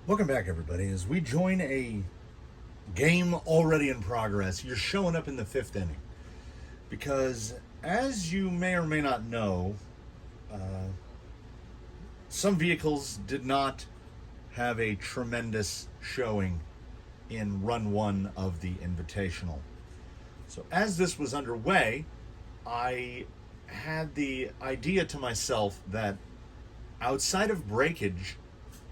Welcome back, everybody. As we join a game already in progress, you're showing up in the 5th inning. Because, as you may or may not know, some vehicles did not have a tremendous showing in Run 1 of the Invitational. So as this was underway, I had the idea to myself that outside of breakage,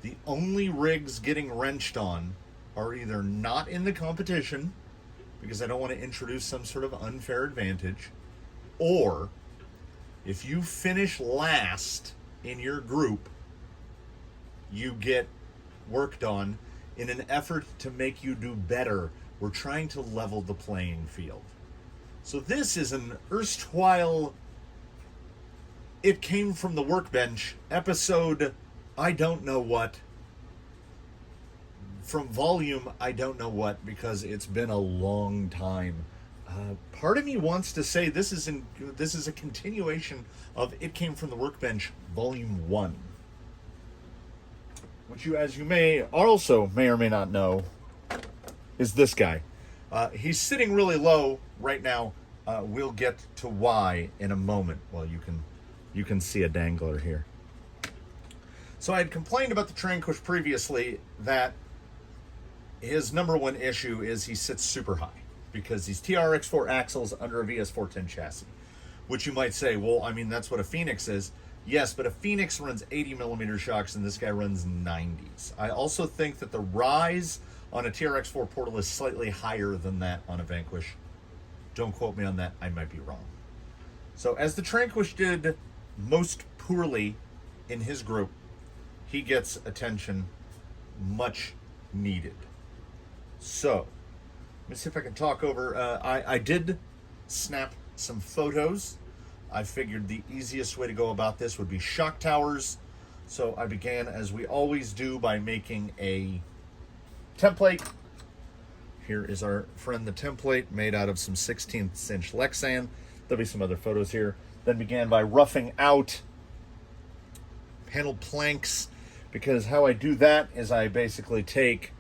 the only rigs getting wrenched on are either not in the competition, because I don't want to introduce some sort of unfair advantage, or if you finish last in your group, you get worked on in an effort to make you do better. We're trying to level the playing field. So this is an erstwhile It Came from the Workbench episode I don't know what, from volume I don't know what, because it's been a long time. Part of me wants to say this is a continuation of It Came from the Workbench Volume 1, which you, as you may or may not know, is this guy. He's sitting really low right now. We'll get to why in a moment. Well, you can see a dangler here. So I had complained about the Tranquish previously that his number one issue is he sits super high because he's TRX4 axles under a VS410 chassis, which you might say, well, I mean, that's what a Phoenix is. Yes, but a Phoenix runs 80 millimeter shocks and this guy runs 90s. I also think that the rise on a TRX4 Portal is slightly higher than that on a Vanquish. Don't quote me on that. I might be wrong. So as the Tranquish did most poorly in his group, he gets attention much needed. So, let me see if I can talk over. I did snap some photos. I figured the easiest way to go about this would be shock towers. So I began, as we always do, by making a template. Here is our friend the template, made out of some 16th inch Lexan. There'll be some other photos here. Then began by roughing out panel planks, because how I do that is I basically take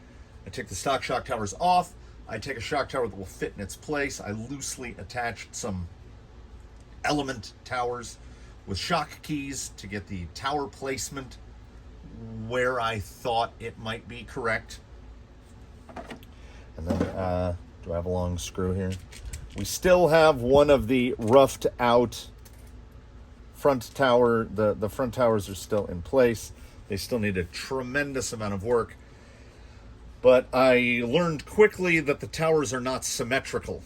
the stock shock towers off. I take a shock tower that will fit in its place. I loosely attached some element towers with shock keys to get the tower placement where I thought it might be correct. And then, do I have a long screw here? We still have one of the roughed out front tower. The front towers are still in place. They still need a tremendous amount of work. But I learned quickly that the towers are not symmetrical.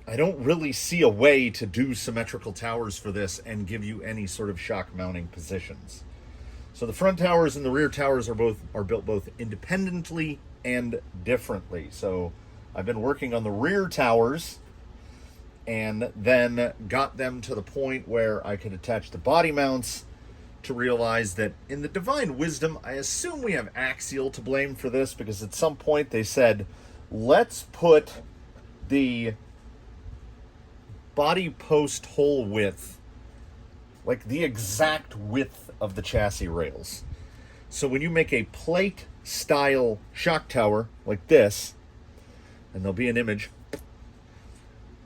I don't really see a way to do symmetrical towers for this and give you any sort of shock mounting positions. So the front towers and the rear towers are built both independently and differently. So I've been working on the rear towers and then got them to the point where I could attach the body mounts, to realize that in the divine wisdom, I assume we have Axial to blame for this, because at some point they said, let's put the body post hole width, like the exact width of the chassis rails. So when you make a plate style shock tower like this, and there'll be an image,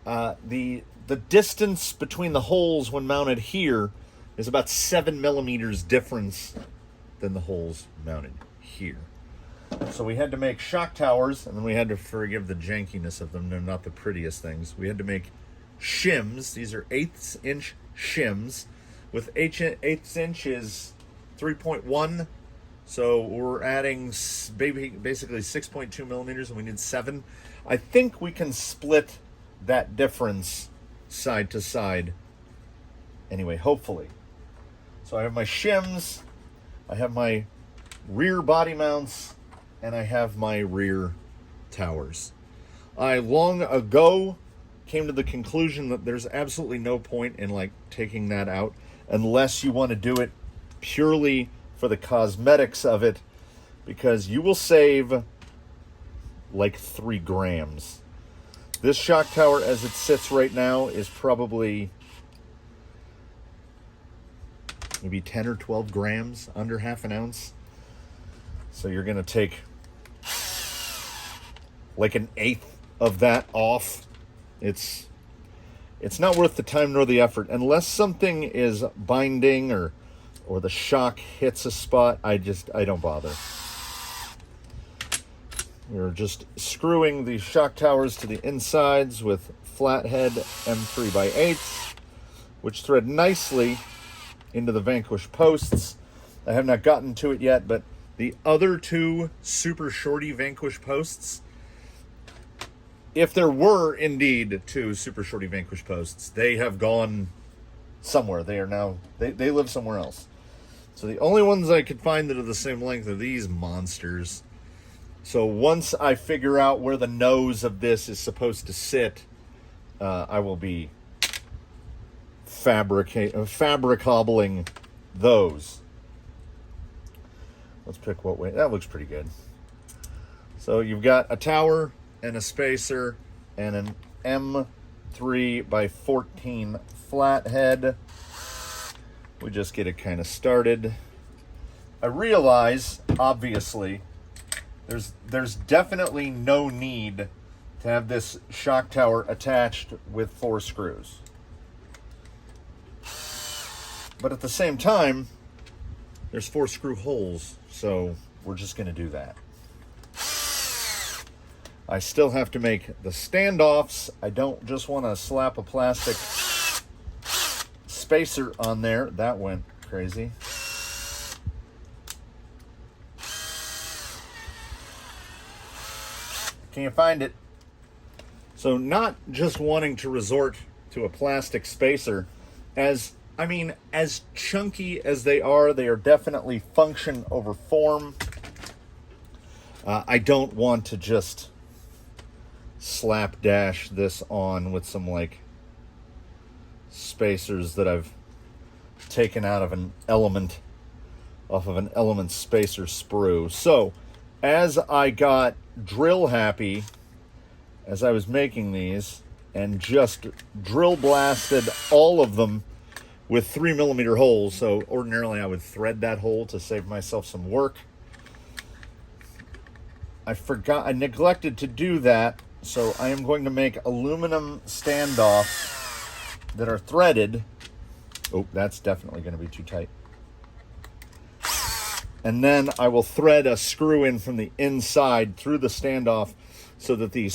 the distance between the holes when mounted here is about 7 millimeters difference than the holes mounted here. So we had to make shock towers, and then we had to, forgive the jankiness of them, they're not the prettiest things, we had to make shims. These are 1/8 inch shims, with 1/8 inch is 3.1, so we're adding basically 6.2 millimeters, and we need 7. I think we can split that difference side to side anyway, hopefully. So I have my shims, I have my rear body mounts, and I have my rear towers. I long ago came to the conclusion that there's absolutely no point in taking that out unless you want to do it purely for the cosmetics of it, because you will save like 3 grams. This shock tower as it sits right now is probably maybe 10 or 12 grams, under half an ounce. So you're going to take like an eighth of that off. It's not worth the time nor the effort unless something is binding or the shock hits a spot. I don't bother. We're just screwing the shock towers to the insides with flathead M3x8s, which thread nicely into the Vanquish posts. I have not gotten to it yet, but the other two super shorty Vanquish posts, if there were indeed two super shorty Vanquish posts, they have gone somewhere. They are now, they live somewhere else. So the only ones I could find that are the same length are these monsters. So once I figure out where the nose of this is supposed to sit, I will be fabricobbling those. Let's pick what way. That looks pretty good. So you've got a tower and a spacer and an M3x14 flathead. We just get it kind of started. I realize, obviously, there's definitely no need to have this shock tower attached with 4 screws. But at the same time, there's 4 screw holes, so we're just going to do that. I still have to make the standoffs. I don't just want to slap a plastic spacer on there. That went crazy. Can't find it. So not just wanting to resort to a plastic spacer, as chunky as they are definitely function over form. I don't want to just slapdash this on with some like spacers that I've taken out of an element, off of an element spacer sprue. So as I got drill happy, as I was making these, and just drill blasted all of them with 3mm holes. So ordinarily I would thread that hole to save myself some work. I neglected to do that, so I am going to make aluminum standoffs that are threaded. Oh, that's definitely going to be too tight. And then I will thread a screw in from the inside through the standoff so that the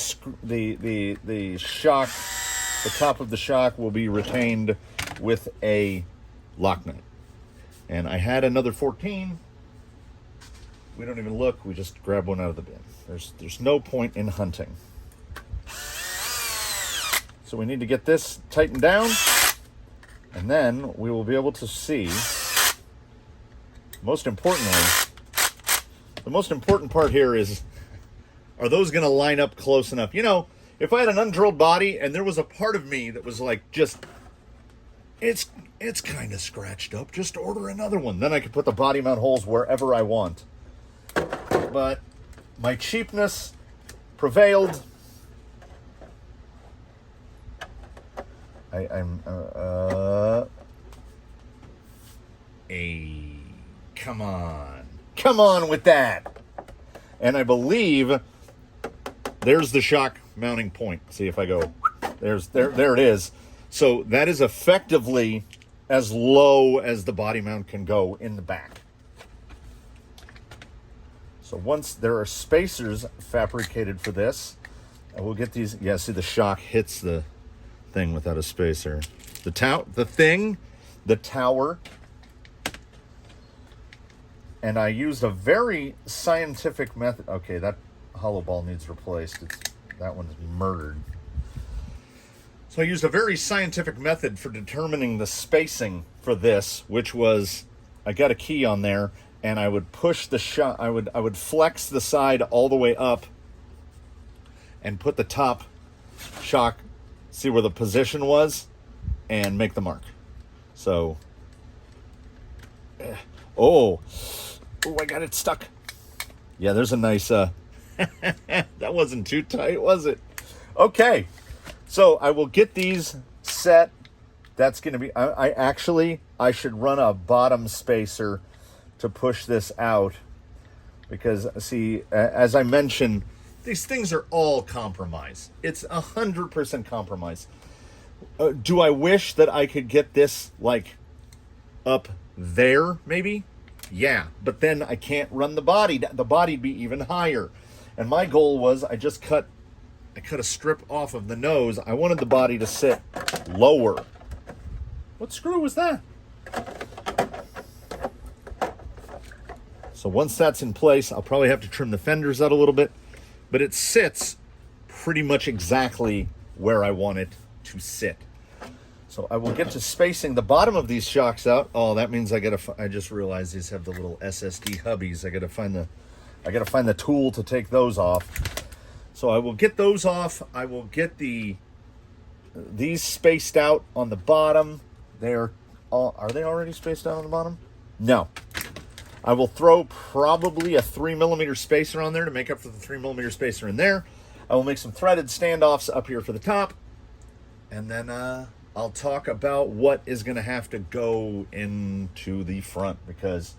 shock, the top of the shock will be retained with a lock nut. And I had another 14. We don't even look, we just grab one out of the bin. There's no point in hunting. So we need to get this tightened down, and then we will be able to see. Most importantly, the most important part here is, are those going to line up close enough? You know, if I had an undrilled body and there was a part of me that was like, just, it's kind of scratched up, just order another one. Then I could put the body mount holes wherever I want. But my cheapness prevailed. Come on with that. And I believe there's the shock mounting point. See if I go, there it is. So that is effectively as low as the body mount can go in the back. So once there are spacers fabricated for this, I will get these. Yeah, see the shock hits the thing without a spacer. The tower. And I used a very scientific method. Okay, that hollow ball needs replaced. That one's murdered. So I used a very scientific method for determining the spacing for this, which was, I got a key on there, and I would push the shock, I would flex the side all the way up and put the top shock, see where the position was, and make the mark. So, oh, I got it stuck. Yeah, there's a nice, that wasn't too tight, was it? Okay, so I will get these set. That's going to be, I should run a bottom spacer to push this out Because, see, as I mentioned, these things are all compromise. It's 100% compromise. Do I wish that I could get this, like, up there, maybe? Yeah, but then I can't run the body. The body'd be even higher. And my goal was I cut a strip off of the nose. I wanted the body to sit lower. What screw was that? So once that's in place, I'll probably have to trim the fenders out a little bit, but it sits pretty much exactly where I want it to sit. So I will get to spacing the bottom of these shocks out. Oh, that means I just realized these have the little SSD hubbies. I gotta find the tool to take those off. So I will get those off. I will get these spaced out on the bottom. Are they already spaced out on the bottom? No. I will throw probably a 3mm spacer on there to make up for the 3mm spacer in there. I will make some threaded standoffs up here for the top. And then I'll talk about what is going to have to go into the front, because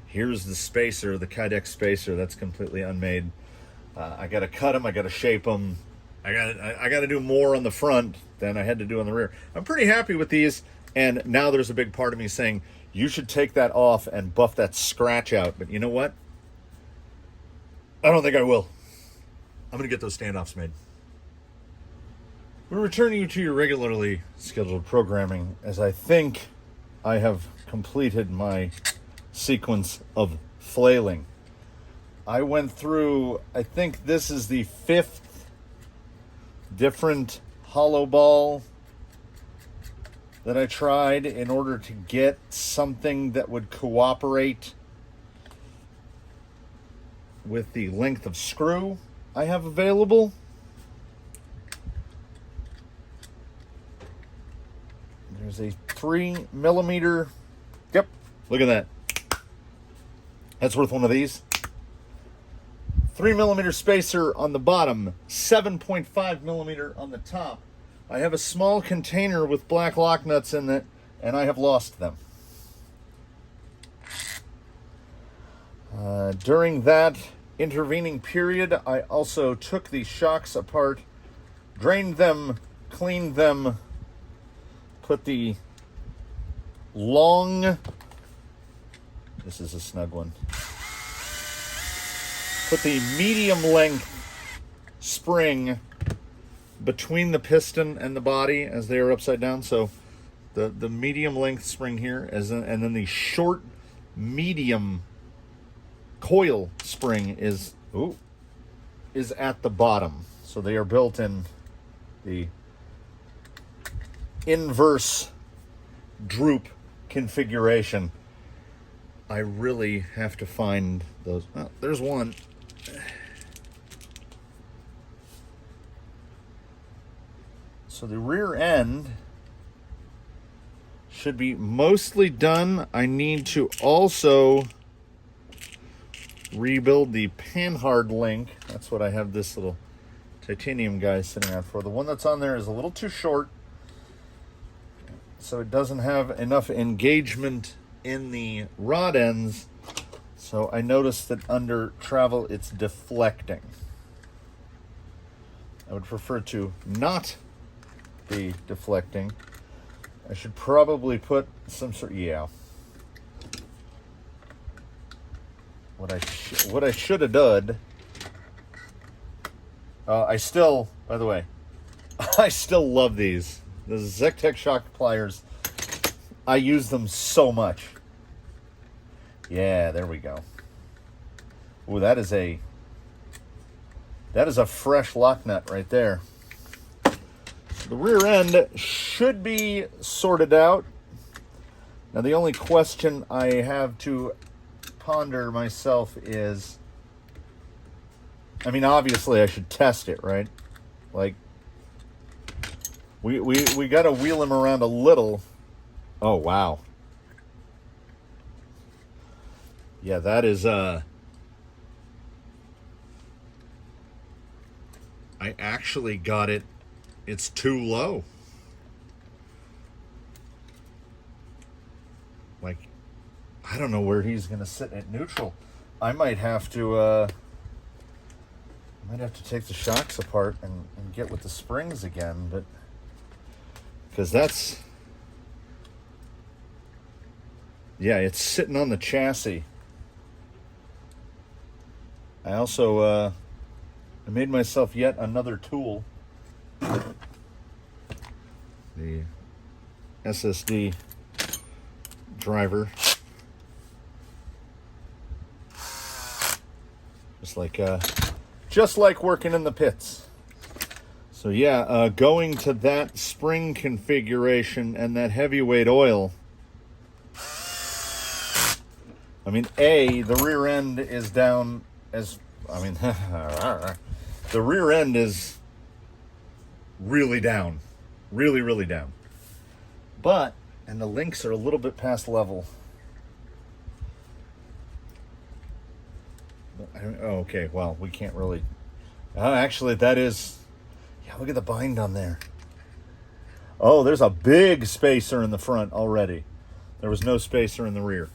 here's the spacer, the Kydex spacer, that's completely unmade. I got to cut them, I got to shape them. I got to do more on the front than I had to do on the rear. I'm pretty happy with these, and now there's a big part of me saying, you should take that off and buff that scratch out. But you know what? I don't think I will. I'm going to get those standoffs made. We're returning you to your regularly scheduled programming, as I think I have completed my sequence of flailing. I went through, I think this is the 5th different hollow ball that I tried in order to get something that would cooperate with the length of screw I have available. There's a 3mm. Yep, look at that. That's worth one of these. 3mm spacer on the bottom, 7.5mm on the top. I have a small container with black lock nuts in it, and I have lost them. During that intervening period, I also took these shocks apart, drained them, cleaned them, put the long, this is a snug one, put the medium length spring between the piston and the body as they are upside down. So the medium length spring here, and then the short medium coil spring is at the bottom. So they are built in the inverse droop configuration. I really have to find those. Oh, there's one. So the rear end should be mostly done. I need to also rebuild the panhard link. That's what I have this little titanium guy sitting on for. The one that's on there is a little too short, so it doesn't have enough engagement in the rod ends. So I noticed that under travel it's deflecting. I would prefer to not be deflecting. I should probably put some sort, yeah. What I should have done. I still, by the way, I still love these. The Zectech shock pliers. I use them so much. Yeah, there we go. Ooh, that is a fresh lock nut right there. The rear end should be sorted out. Now the only question I have to ponder myself is, I mean, obviously I should test it, right? Like, we got to wheel him around a little. Oh, wow. Yeah, that is, I actually got it. It's too low. Like, I don't know where he's going to sit at neutral. I might have to take the shocks apart and get with the springs again, but because that's, yeah, it's sitting on the chassis. I also I made myself yet another tool, the SSD driver, just like working in the pits. So yeah, going to that spring configuration and that heavyweight oil. I mean, the rear end is down as, I mean, the rear end is really down, really down. But, and the links are a little bit past level. Oh, okay, well, we can't really, actually that is, yeah, look at the bind on there. Oh, there's a big spacer in the front already. There was no spacer in the rear.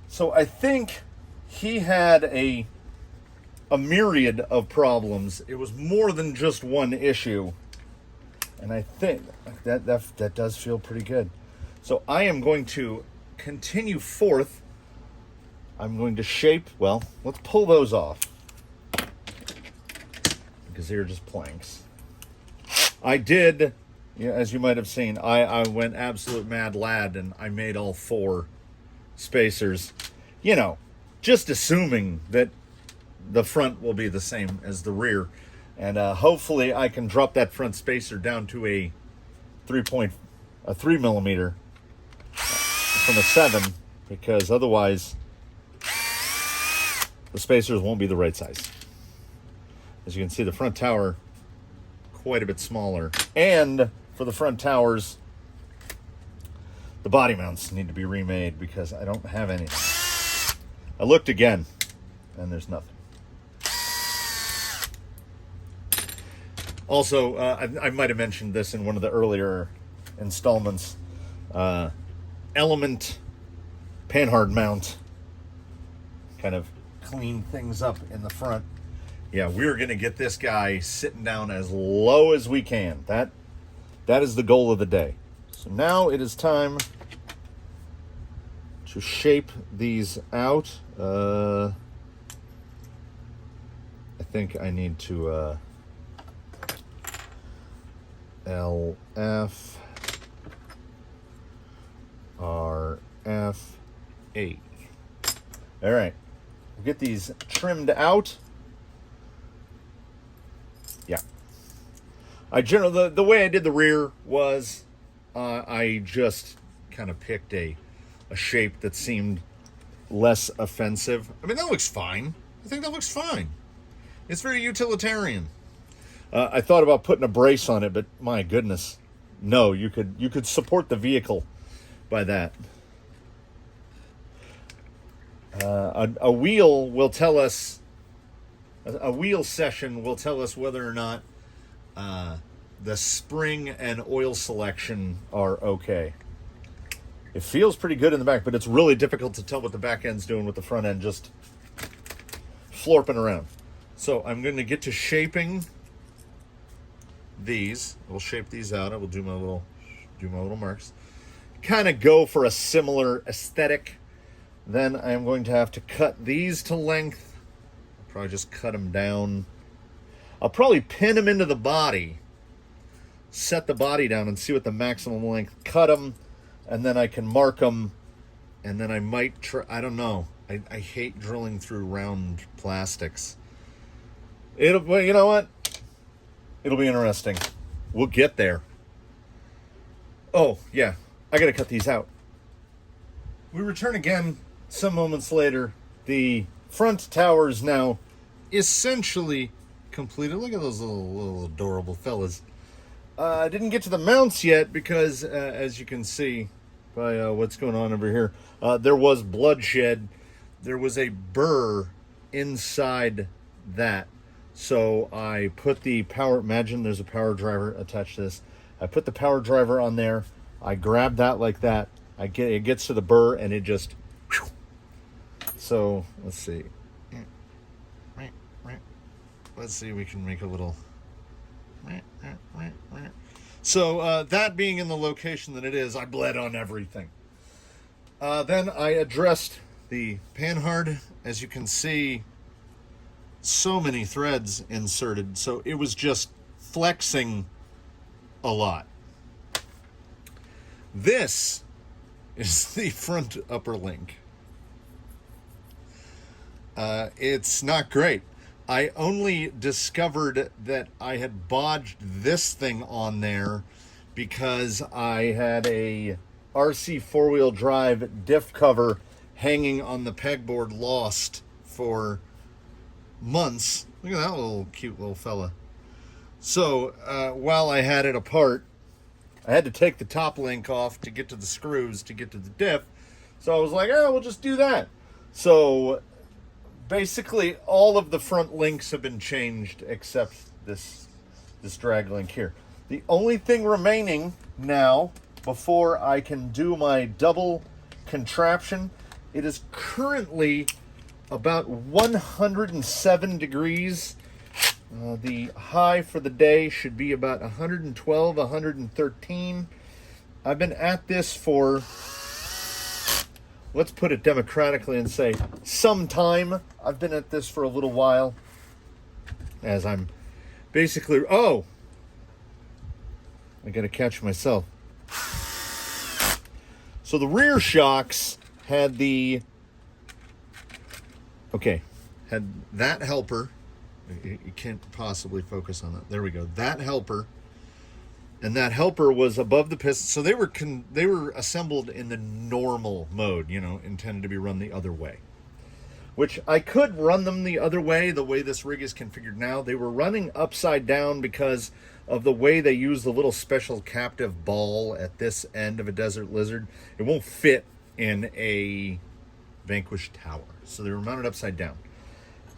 So I think he had a myriad of problems. It was more than just one issue. And I think that does feel pretty good. So I am going to continue forth. I'm going to shape, well, let's pull those off, because they're just planks. I did, as you might have seen, I went absolute mad lad and I made all 4 spacers, just assuming that the front will be the same as the rear. And hopefully I can drop that front spacer down to a 3 millimeter from a 7, because otherwise the spacers won't be the right size. As you can see, the front tower quite a bit smaller, and for the front towers the body mounts need to be remade because I don't have any. I looked again and there's nothing. Also, I might have mentioned this in one of the earlier installments. Element panhard mount, kind of clean things up in the front. Yeah, we're going to get this guy sitting down as low as we can. That is the goal of the day. So now it is time to shape these out. I think I need to LF RF 8. All right, we'll get these trimmed out. Yeah, I generally the way I did the rear was I just kind of picked a shape that seemed less offensive. I mean, that looks fine. I think that looks fine. It's very utilitarian. I thought about putting a brace on it, but my goodness, no, you could support the vehicle by that. A wheel will tell us, a wheel session will tell us whether or not the spring and oil selection are okay. It feels pretty good in the back, but it's really difficult to tell what the back end's doing with the front end just florping around. So I'm going to get to shaping these. We'll shape these out. I will do my little marks. Kind of go for a similar aesthetic. Then I'm going to have to cut these to length. I'll probably just cut them down. I'll probably pin them into the body, set the body down and see what the maximum length, cut them, and then I can mark them, and then I might try, I don't know. I hate drilling through round plastics. Well, you know what? It'll be interesting. We'll get there. Oh, yeah. I gotta cut these out. We return again some moments later. The front tower is now essentially completed. Look at those little adorable fellas. I didn't get to the mounts yet because, as you can see by what's going on over here, there was bloodshed. There was a burr inside that. So I put the power, imagine there's a power driver attached to this. I put the power driver on there. I grab that like that. It gets to the burr and it just So let's see. Let's see if we can make a little. So that being in the location that it is, I bled on everything. Then I addressed the panhard. As you can see, so many threads inserted, so it was just flexing a lot. This is the front upper link. It's not great. I only discovered that I had bodged this thing on there because I had a RC four-wheel drive diff cover hanging on the pegboard lost for months. Look at that little cute little fella. So while I had it apart, I had to take the top link off to get to the screws to get to the diff. So I was like, oh, we'll just do that. So basically all of the front links have been changed except this drag link here. The only thing remaining now before I can do my double contraption, it is currently about 107 degrees. The high for the day should be about 112, 113. I've been at this for, let's put it democratically and say, some time. I've been at this for a little while. As I'm basically, oh, I gotta catch myself. So the rear shocks had the, okay, had that helper. You can't possibly focus on that. There we go. That helper. And that helper was above the piston. So they were assembled in the normal mode, you know, intended to be run the other way. Which I could run them the other way, the way this rig is configured now. They were running upside down because of the way they use the little special captive ball at this end of a Desert Lizard. It won't fit in a Vanquish tower. So they were mounted upside down.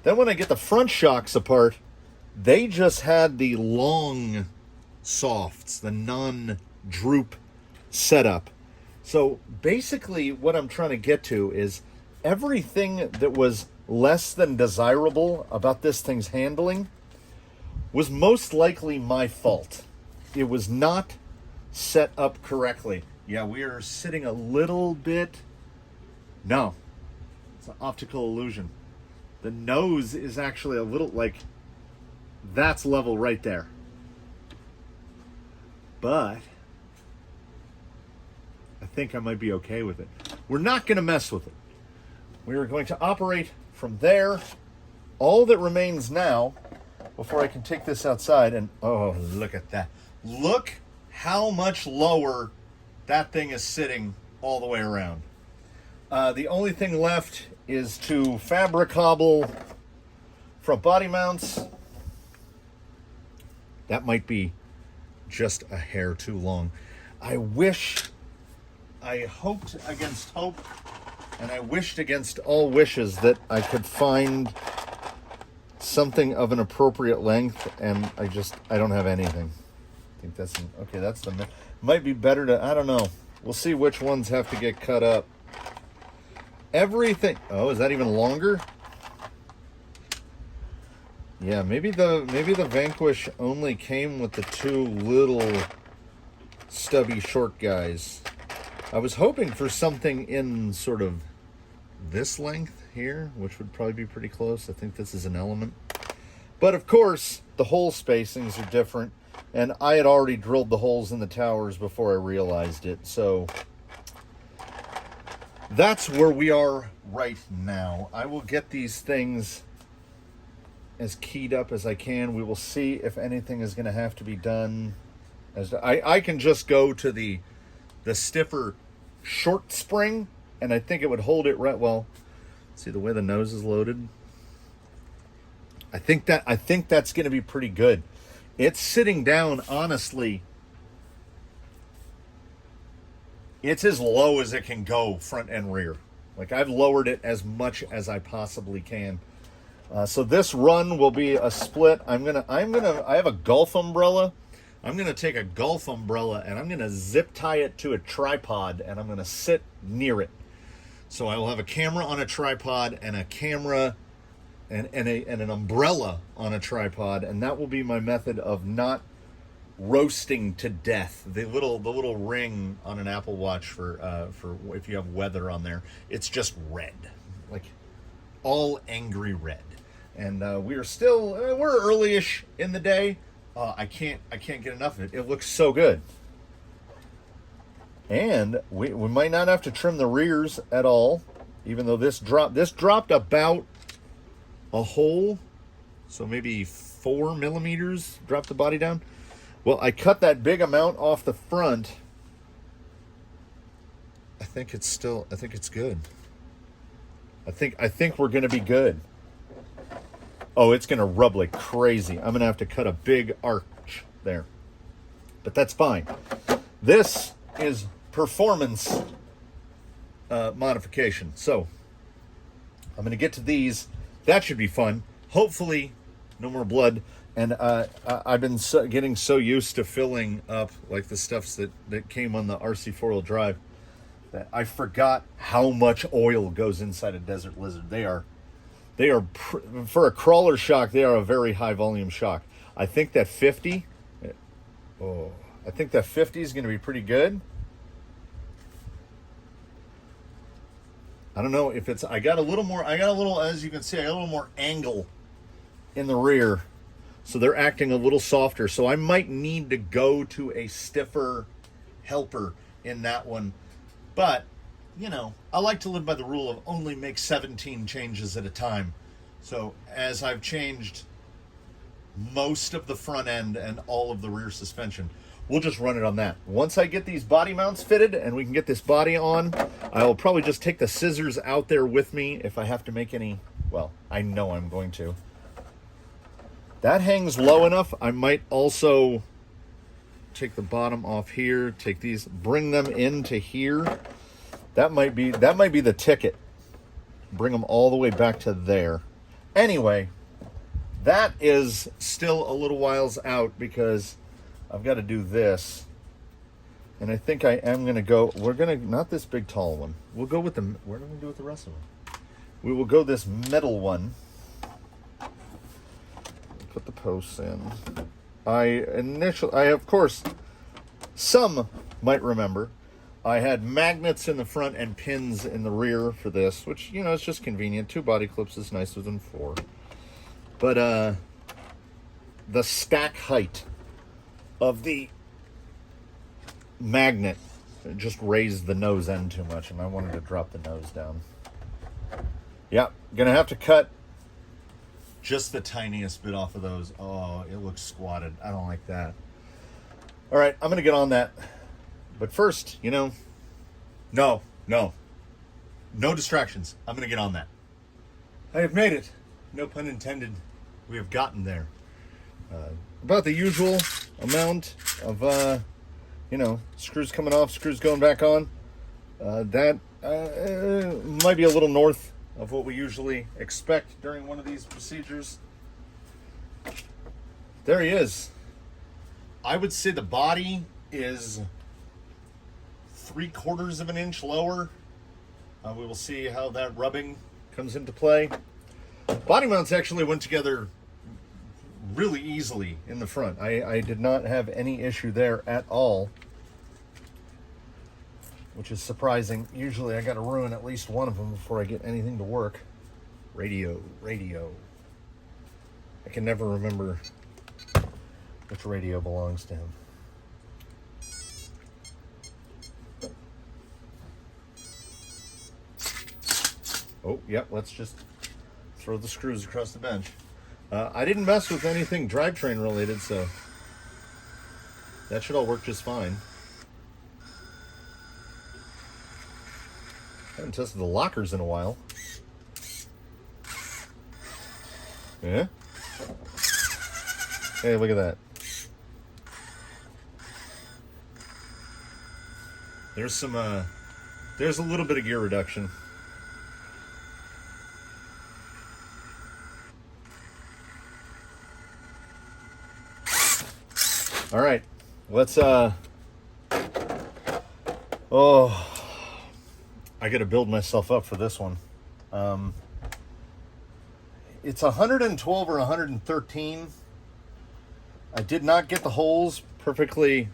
Then when I get the front shocks apart, they just had the long softs, the non-droop setup. So basically what I'm trying to get to is everything that was less than desirable about this thing's handling was most likely my fault. It was not set up correctly. Yeah, we are sitting a little bit... No, it's an optical illusion. The nose is actually a little, like, that's level right there. But I think I might be okay with it. We're not going to mess with it. We are going to operate from there. All that remains now, before I can take this outside, and oh, look at that. Look how much lower that thing is sitting all the way around. The only thing left is to fabric hobble front body mounts. That might be just a hair too long. I hoped against hope, and I wished against all wishes that I could find something of an appropriate length, and I don't have anything. I think that's, okay, that's the, might be better to, I don't know. We'll see which ones have to get cut up. Everything, oh, is that even longer? Yeah, maybe the Vanquish only came with the two little stubby short guys. I was hoping for something in sort of this length here, which would probably be pretty close. I think this is an element. But of course, the hole spacings are different, and I had already drilled the holes in the towers before I realized it, so that's where we are right now. I will get these things as keyed up as I can. We will see if anything is going to have to be done. I can just go to the stiffer short spring, and I think it would hold it right. Well, see the way the nose is loaded. I think that's going to be pretty good. It's sitting down, honestly. It's as low as it can go, front and rear. Like, I've lowered it as much as I possibly can. So this run will be a split. I have a golf umbrella. I'm gonna take a golf umbrella and I'm gonna zip tie it to a tripod, and I'm gonna sit near it. So I will have a camera on a tripod and a camera and an umbrella on a tripod, and that will be my method of not roasting to death. The little ring on an Apple Watch for if you have weather on there, it's just red, like all angry red. And we're early-ish in the day. I can't get enough of it. It looks so good. And we might not have to trim the rears at all, even though this dropped about a hole, so maybe 4 millimeters dropped the body down. Well, I cut that big amount off the front. I think it's good. I think we're gonna be good. Oh, it's gonna rub like crazy. I'm gonna have to cut a big arch there, but that's fine. This is performance modification. So I'm gonna get to these. That should be fun. Hopefully, no more blood. And I've been getting so used to filling up like the stuffs that came on the RC4-wheel drive that I forgot how much oil goes inside a Desert Lizard. They are for a crawler shock. They are a very high volume shock. I think that 50. I think that 50 is going to be pretty good. I don't know if it's, I got a little, as you can see, I got a little more angle in the rear. So they're acting a little softer. So I might need to go to a stiffer helper in that one. But, you know, I like to live by the rule of only make 17 changes at a time. So as I've changed most of the front end and all of the rear suspension, we'll just run it on that. Once I get these body mounts fitted and we can get this body on, I will probably just take the scissors out there with me if I have to make any. Well, I know I'm going to. That hangs low enough. I might also take the bottom off here, take these, bring them into here. That might be the ticket. Bring them all the way back to there. Anyway, that is still a little whiles out because I've got to do this. And I think I am going to go, not this big tall one. We'll go with where do we do with the rest of them? We will go this metal one. Put the posts in. I of course, some might remember, I had magnets in the front and pins in the rear for this, which, you know, it's just convenient. 2 body clips is nicer than 4. But the stack height of the magnet just raised the nose end too much, and I wanted to drop the nose down. Yeah, gonna have to cut just the tiniest bit off of those. Oh, it looks squatted. I don't like that. All right, I'm gonna get on that. But first, you know, no distractions. I'm gonna get on that. I have made it. No pun intended. We have gotten there. About the usual amount of, you know, screws coming off, screws going back on. That might be a little north of what we usually expect during one of these procedures. There he is. I would say the body is 3/4 of an inch lower. We will see how that rubbing comes into play. Body mounts actually went together really easily in the front. I did not have any issue there at all, which is surprising. Usually I got to ruin at least one of them before I get anything to work. Radio. I can never remember which radio belongs to him. Oh, yep, let's just throw the screws across the bench. I didn't mess with anything drivetrain related, so that should all work just fine. Haven't tested the lockers in a while. Yeah? Hey, look at that. There's a little bit of gear reduction. All right, let's, I got to build myself up for this one. It's 112 or 113. I did not get the holes perfectly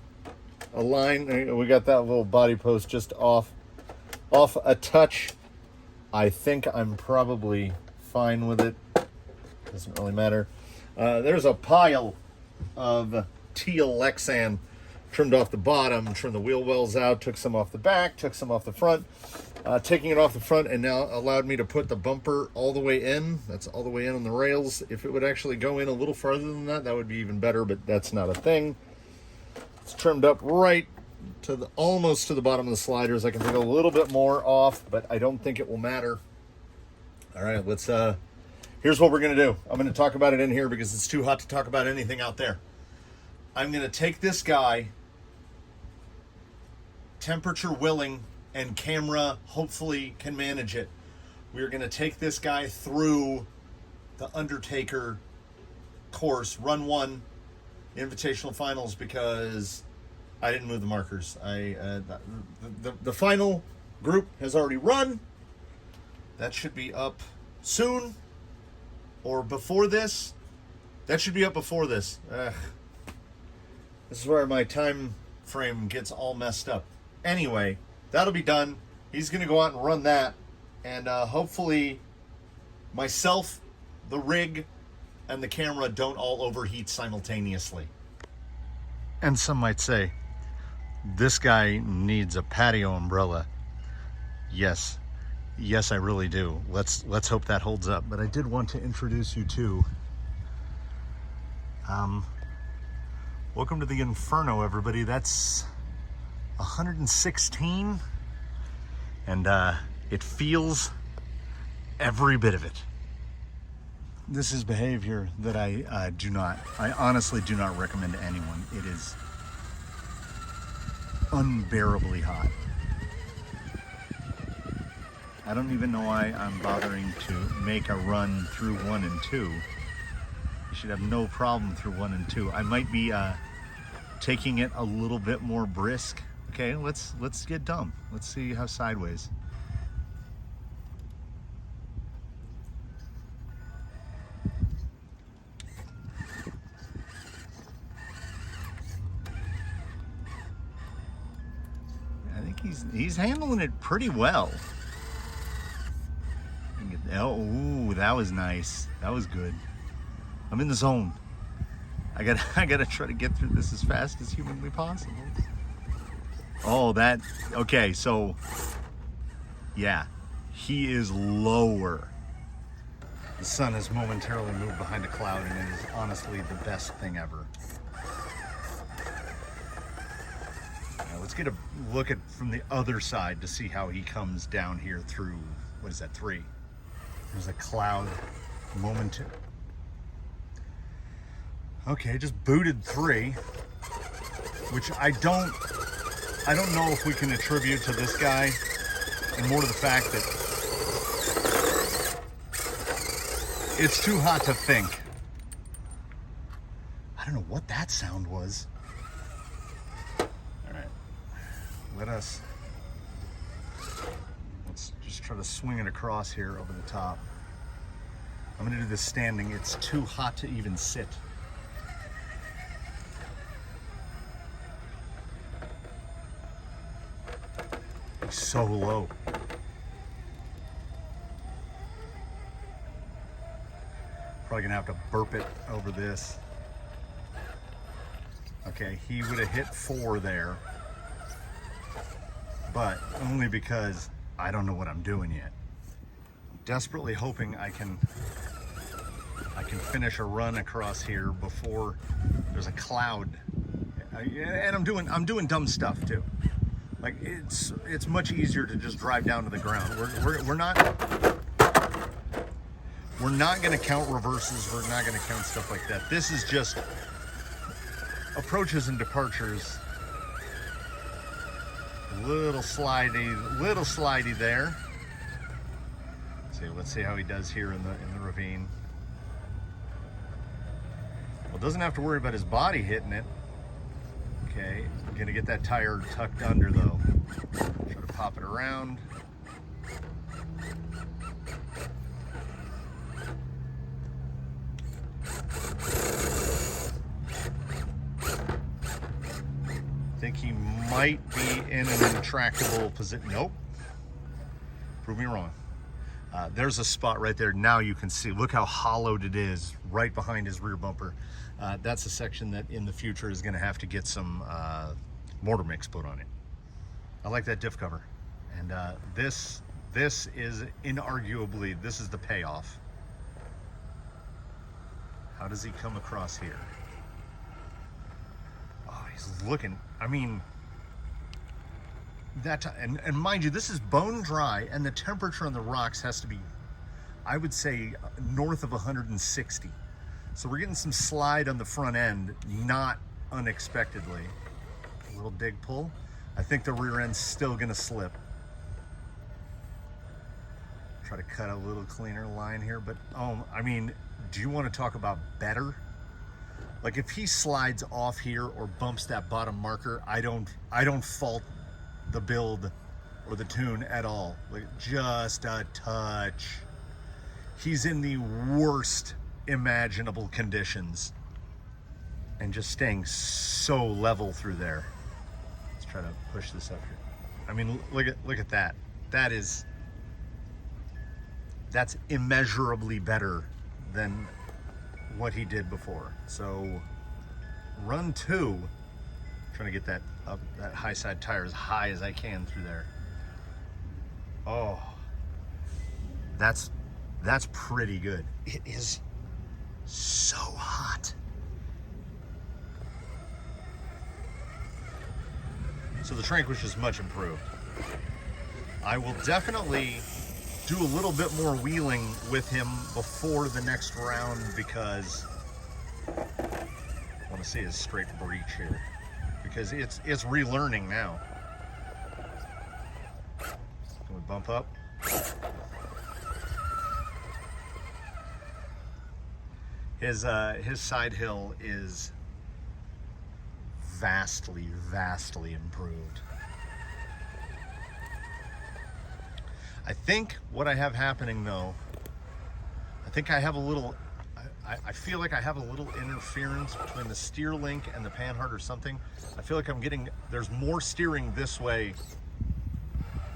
aligned. We got that little body post just off a touch. I think I'm probably fine with it. Doesn't really matter. There's a pile of teal Lexan trimmed off the bottom, trimmed the wheel wells out, took some off the back, took some off the front. Taking it off the front and now allowed me to put the bumper all the way in. That's all the way in on the rails. If it would actually go in a little farther than that, that would be even better, but that's not a thing. It's trimmed up right to almost to the bottom of the sliders. I can take a little bit more off, but I don't think it will matter. All right, here's what we're gonna do. I'm gonna talk about it in here because it's too hot to talk about anything out there. I'm gonna take this guy, temperature willing, and camera hopefully can manage it. We're gonna take this guy through the Undertaker course, run 1, invitational finals, because I didn't move the markers. The final group has already run. That should be up soon or before this. That should be up before this. This is where my time frame gets all messed up. Anyway, that'll be done. He's gonna go out and run that, and hopefully myself, the rig, and the camera don't all overheat simultaneously. And some might say, this guy needs a patio umbrella. Yes, I really do. Let's hope that holds up. But I did want to introduce you to, welcome to the Inferno, everybody. That's 116, and it feels every bit of it. This is behavior that I honestly do not recommend to anyone. It is unbearably hot. I don't even know why I'm bothering to make a run through 1 and 2. You should have no problem through 1 and 2. I might be taking it a little bit more brisk. Okay, let's get dumb. Let's see how sideways. I think he's handling it pretty well. Oh, ooh, that was nice. That was good. I'm in the zone. I gotta try to get through this as fast as humanly possible. Oh, okay, so yeah, he is lower. The sun has momentarily moved behind a cloud, and it is honestly the best thing ever. Now, let's get a look at from the other side to see how he comes down here through, what is that, 3? There's a cloud momentarily. Okay, just booted 3, which I don't know if we can attribute to this guy, and more to the fact that it's too hot to think. I don't know what that sound was. All right, let's just try to swing it across here over the top. I'm gonna do this standing. It's too hot to even sit. It's so low. Probably gonna have to burp it over this. Okay, he would have hit 4 there, but only because I don't know what I'm doing yet. I'm desperately hoping I can finish a run across here before there's a cloud. And I'm doing dumb stuff too. Like it's much easier to just drive down to the ground. We're not going to count reverses. We're not going to count stuff like that. This is just approaches and departures. Little slidey there. Let's see how he does here in the ravine. Well, doesn't have to worry about his body hitting it. Okay, I'm gonna get that tire tucked under though. Try to pop it around. think he might be in an intractable position. Nope. Prove me wrong. There's a spot right there. Now you can see, look how hollowed it is right behind his rear bumper. That's a section that in the future is gonna have to get some mortar mix put on it. I like that diff cover. And this is inarguably, this is the payoff. How does he come across here? Oh, he's looking, I mean, and mind you, this is bone dry, and the temperature on the rocks has to be, I would say, north of 160. So we're getting some slide on the front end, not unexpectedly. A little dig pull. I think the rear end's still gonna slip. Try to cut a little cleaner line here, but I mean, do you want to talk about better? Like if he slides off here or bumps that bottom marker, I don't fault the build or the tune at all. Like just a touch. He's in the worst imaginable conditions and just staying so level through there. Let's try to push this up here. I mean, look at that. That's immeasurably better than what he did before. So run 2, trying to get that up, that high side tire as high as I can through there. Oh, that's pretty good. It is so hot. So the Tranquish is much improved. I will definitely do a little bit more wheeling with him before the next round because I want to see his straight breech here because it's relearning now. Can we bump up? His side hill is vastly improved. I think what I have happening though, I think I have a little, I feel like I have a little interference between the steer link and the panhard or something. I feel like I'm getting, there's more steering this way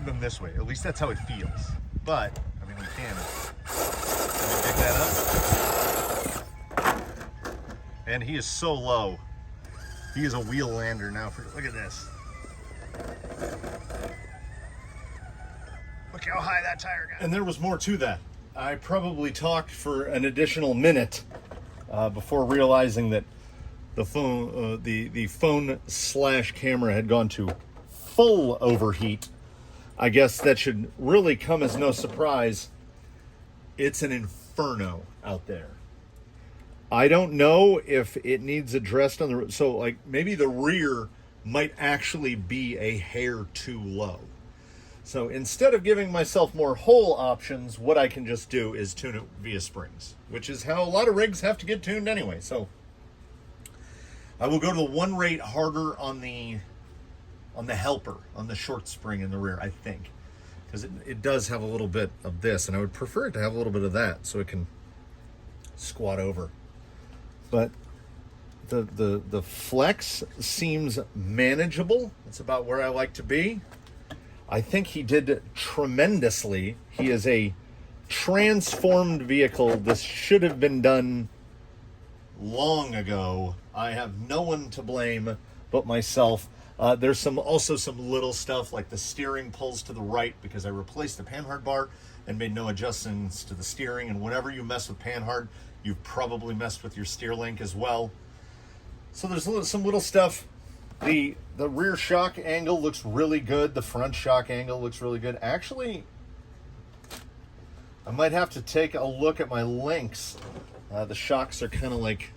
than this way. At least that's how it feels. But, I mean, we can pick that up. And he is so low. He is a wheel lander now. Look at this. Look how high that tire got. And there was more to that. I probably talked for an additional minute before realizing that the phone slash camera had gone to full overheat. I guess that should really come as no surprise. It's an inferno out there. I don't know if it needs addressed on the, so like maybe the rear might actually be a hair too low. So instead of giving myself more hole options, what I can just do is tune it via springs, which is how a lot of rigs have to get tuned anyway. So I will go to the 1 rate harder on the helper, on the short spring in the rear, I think. Because it does have a little bit of this, and I would prefer it to have a little bit of that so it can squat over. But the flex seems manageable. It's about where I like to be. I think he did tremendously. He is a transformed vehicle. This should have been done long ago. I have no one to blame but myself. There's also some little stuff like the steering pulls to the right because I replaced the panhard bar and made no adjustments to the steering. And whenever you mess with panhard, you've probably messed with your steer link as well. So there's some little stuff. The rear shock angle looks really good. The front shock angle looks really good. Actually, I might have to take a look at my links. The shocks are kind of like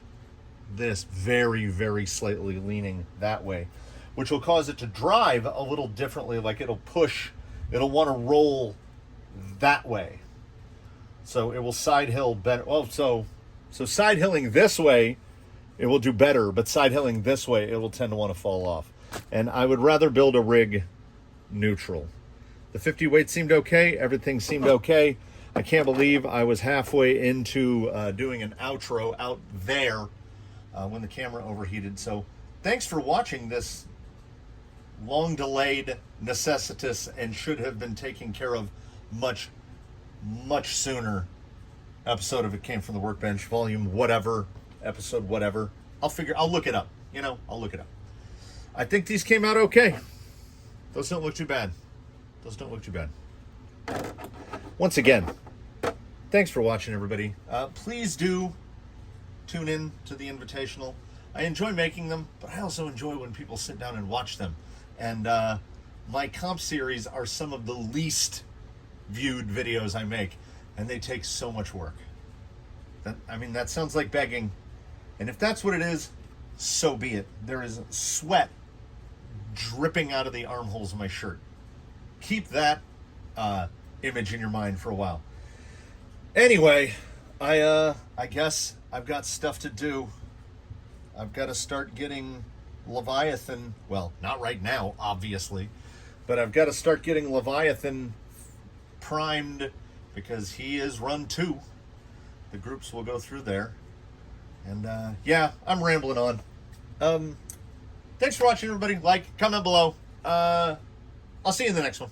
this, very slightly leaning that way, which will cause it to drive a little differently. Like it'll want to roll that way. So it will side hill better. Well, so side hilling this way, it will do better, but side hilling this way, it will tend to want to fall off. And I would rather build a rig neutral. The 50 weight seemed okay. Everything seemed okay. I can't believe I was halfway into doing an outro out there when the camera overheated. So thanks for watching this long delayed, necessitous, and should have been taken care of much sooner episode of It Came From the Workbench, volume whatever, episode whatever. I'll look it up. I'll look it up. I think these came out okay. Those don't look too bad. Once again, thanks for watching, everybody. Please do tune in to the Invitational. I enjoy making them, but I also enjoy when people sit down and watch them. And my comp series are some of the least viewed videos I make, and they take so much work. That sounds like begging, and if that's what it is, so be it. There is sweat dripping out of the armholes of my shirt. Keep that image in your mind for a while. Anyway, I guess I've got stuff to do. I've got to start getting Leviathan, well, not right now, obviously, but I've got to start getting Leviathan primed because he is run 2. The groups will go through there. And yeah, I'm rambling on. Thanks for watching, everybody. Like, comment below. I'll see you in the next one.